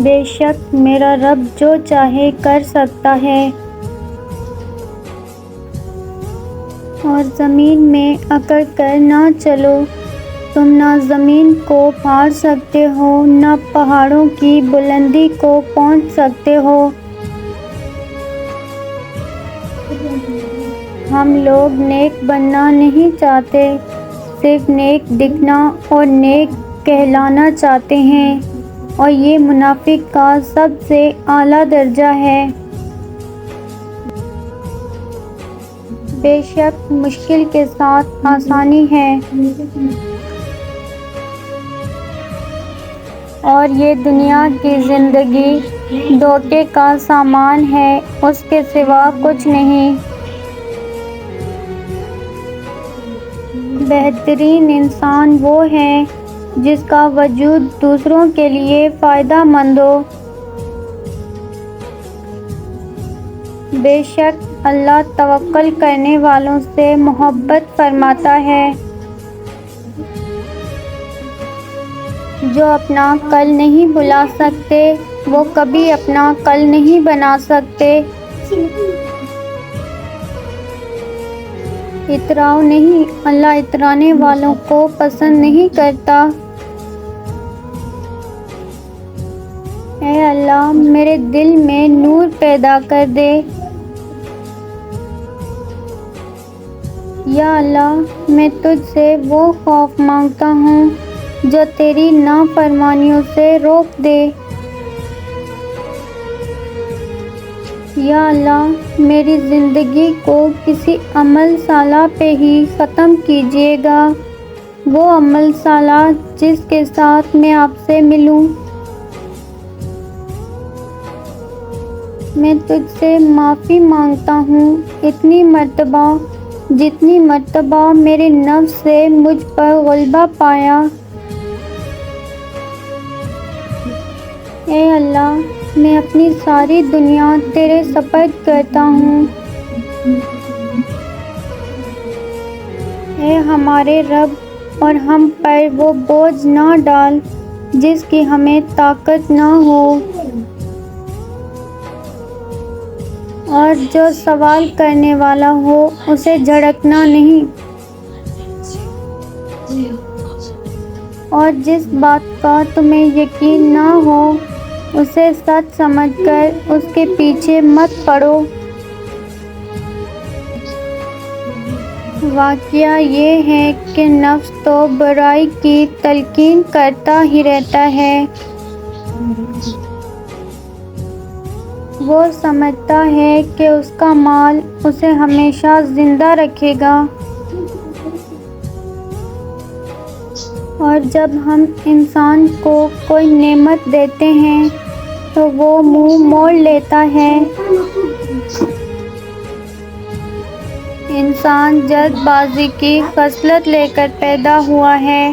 بے شک میرا رب جو چاہے کر سکتا ہے، اور زمین میں اکڑ کر نہ چلو، تم نہ زمین کو پھاڑ سکتے ہو نہ پہاڑوں کی بلندی کو پہنچ سکتے ہو۔ ہم لوگ نیک بننا نہیں چاہتے، صرف نیک دکھنا اور نیک کہلانا چاہتے ہیں، اور یہ منافق کا سب سے اعلیٰ درجہ ہے۔ بے شک مشکل کے ساتھ آسانی ہے، اور یہ دنیا کی زندگی دھوکے کا سامان ہے، اس کے سوا کچھ نہیں۔ بہترین انسان وہ ہے جس کا وجود دوسروں کے لیے فائدہ مند ہو۔ بے شک اللہ توکل کرنے والوں سے محبت فرماتا ہے۔ جو اپنا کل نہیں بھلا سکتے وہ کبھی اپنا کل نہیں بنا سکتے۔ اتراؤ نہیں، اللہ اترانے والوں کو پسند نہیں کرتا۔ اے اللہ میرے دل میں نور پیدا کر دے۔ یا اللہ میں تجھ سے وہ خوف مانگتا ہوں جو تیری نافرمانیوں سے روک دے۔ یا اللہ میری زندگی کو کسی عمل صالح پہ ہی ختم کیجیے گا، وہ عمل صالح جس کے ساتھ میں آپ سے ملوں۔ میں تجھ سے معافی مانگتا ہوں اتنی مرتبہ جتنی مرتبہ میرے نفس سے مجھ پر غلبہ پایا۔ اے اللہ میں اپنی ساری دنیا تیرے سپرد کرتا ہوں۔ اے ہمارے رب اور ہم پر وہ بوجھ نہ ڈال جس کی ہمیں طاقت نہ ہو، اور جو سوال کرنے والا ہو اسے جھڑکنا نہیں، اور جس بات کا تمہیں یقین نہ ہو اسے سچ سمجھ کر اس کے پیچھے مت پڑو۔ واقعہ یہ ہے کہ نفس تو برائی کی تلقین کرتا ہی رہتا ہے، وہ سمجھتا ہے کہ اس کا مال اسے ہمیشہ زندہ رکھے گا، اور جب ہم انسان کو کوئی نعمت دیتے ہیں تو وہ منہ موڑ لیتا ہے۔ انسان جلد بازی کی خصلت لے کر پیدا ہوا ہے۔